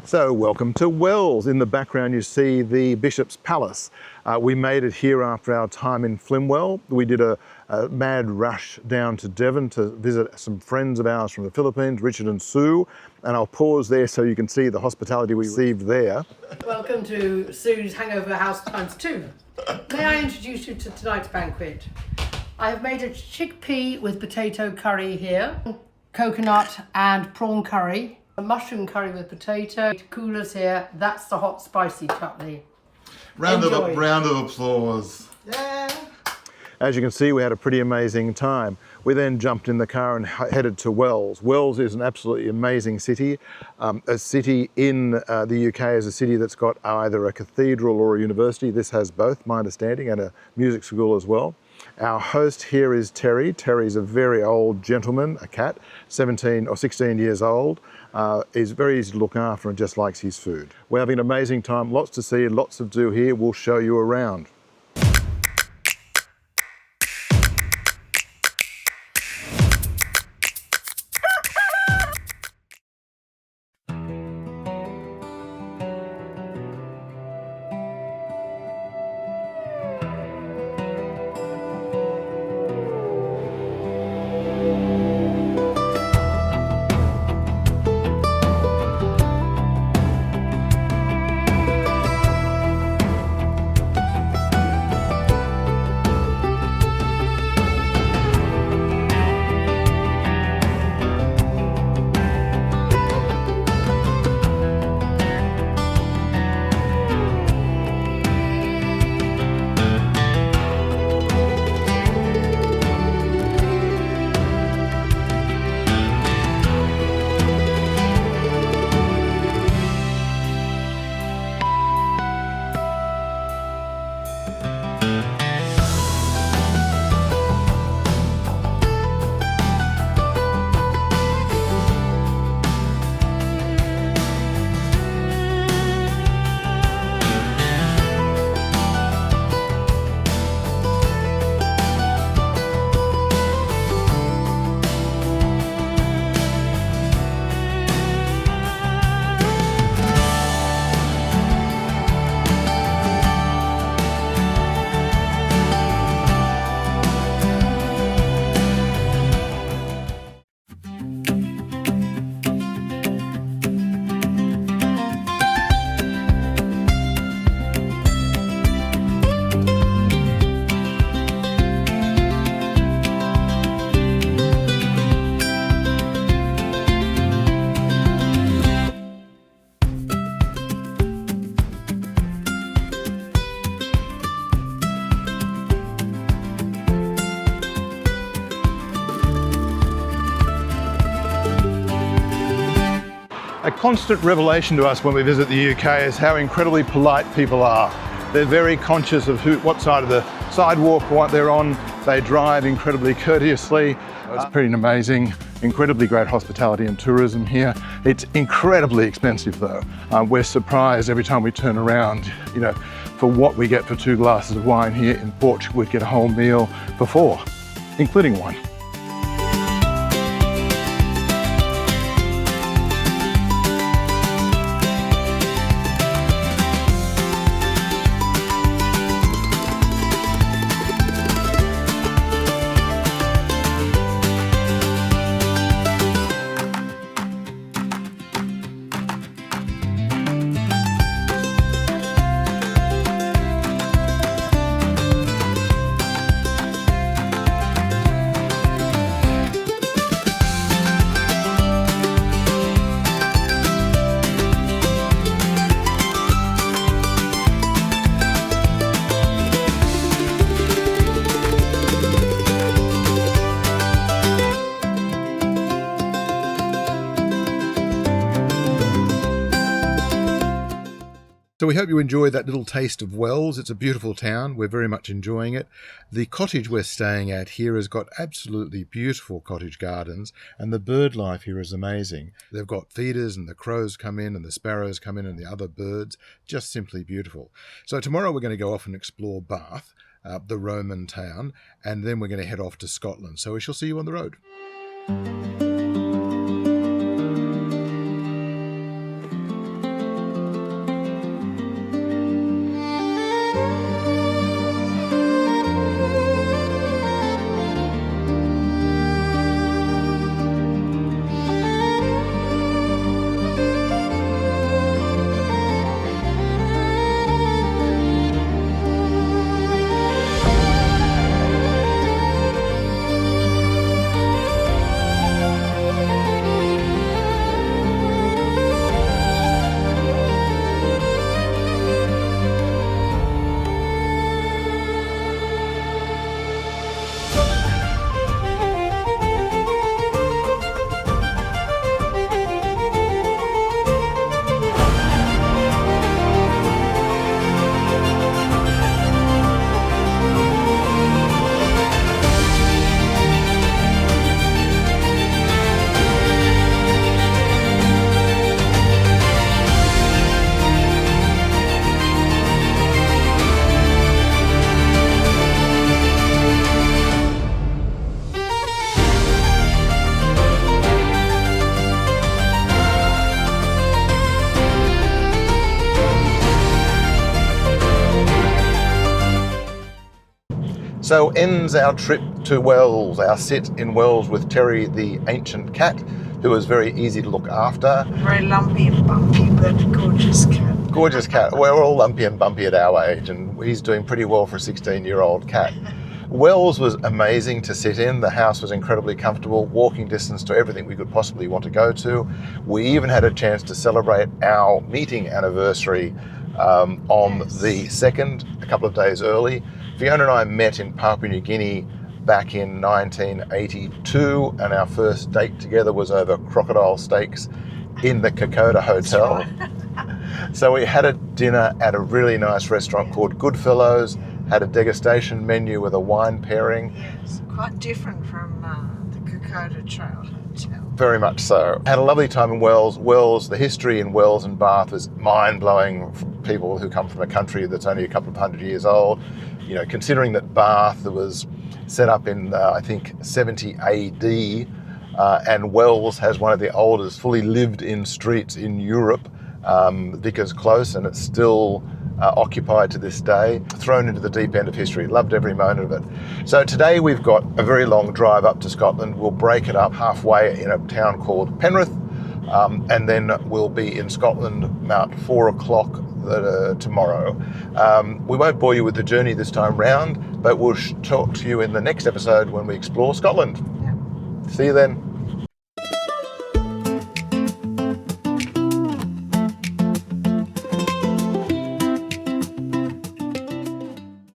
So welcome to Wells. In the background you see the Bishop's Palace. We made it here after our time in Flimwell. We did a mad rush down to Devon to visit some friends of ours from the Philippines, Richard and Sue, and I'll pause there so you can see the hospitality we received there. Welcome to Sue's Hangover House ×2. May I introduce you to tonight's banquet? I have made a chickpea with potato curry here, coconut and prawn curry, a mushroom curry with potato, coolers here, that's the hot spicy chutney. Round of applause. Yeah. As you can see, we had a pretty amazing time. We then jumped in the car and headed to Wells. Wells is an absolutely amazing city. A city in the UK is a city that's got either a cathedral or a university. This has both, my understanding, and a music school as well. Our host here is Terry. Terry's a very old gentleman, a cat, 17 or 16 years old. Is very easy to look after and just likes his food. We're having an amazing time, lots to see, lots to do here. We'll show you around. A constant revelation to us when we visit the UK is how incredibly polite people are. They're very conscious of what side of the sidewalk what they're on. They drive incredibly courteously. It's pretty amazing, incredibly great hospitality and tourism here. It's incredibly expensive though. We're surprised every time we turn around, you know, for what we get for 2 glasses of wine here. In Portugal, we get a whole meal for 4, including wine. So we hope you enjoyed that little taste of Wells. It's a beautiful town. We're very much enjoying it. The cottage we're staying at here has got absolutely beautiful cottage gardens, and the bird life here is amazing. They've got feeders, and the crows come in and the sparrows come in and the other birds. Just simply beautiful. So tomorrow we're going to go off and explore Bath, the Roman town, and then we're going to head off to Scotland. So we shall see you on the road. So ends our trip to Wells, our sit in Wells with Terry the ancient cat, who was very easy to look after. Very lumpy and bumpy, but gorgeous cat. Gorgeous cat. We're all lumpy and bumpy at our age, and he's doing pretty well for a 16-year-old cat. Wells was amazing to sit in. The house was incredibly comfortable, walking distance to everything we could possibly want to go to. We even had a chance to celebrate our meeting anniversary on the 2nd, a couple of days early. Fiona and I met in Papua New Guinea back in 1982, and our first date together was over crocodile steaks in the Kokoda Hotel. So we had a dinner at a really nice restaurant called Goodfellows, had a degustation menu with a wine pairing. Yes, quite different from the Kokoda Trail Hotel. Very much so. Had a lovely time in Wells. Wells, the history in Wells and Bath was mind-blowing for people who come from a country that's only a couple of hundred years old. You know, considering that Bath was set up in, I think, 70 AD, and Wells has one of the oldest fully lived-in streets in Europe, Vicars Close, and it's still occupied to this day, thrown into the deep end of history. Loved every moment of it. So today we've got a very long drive up to Scotland. We'll break it up halfway in a town called Penrith, and then we'll be in Scotland about 4 o'clock tomorrow. We won't bore you with the journey this time round, but we'll talk to you in the next episode when we explore Scotland. Yeah. See you then.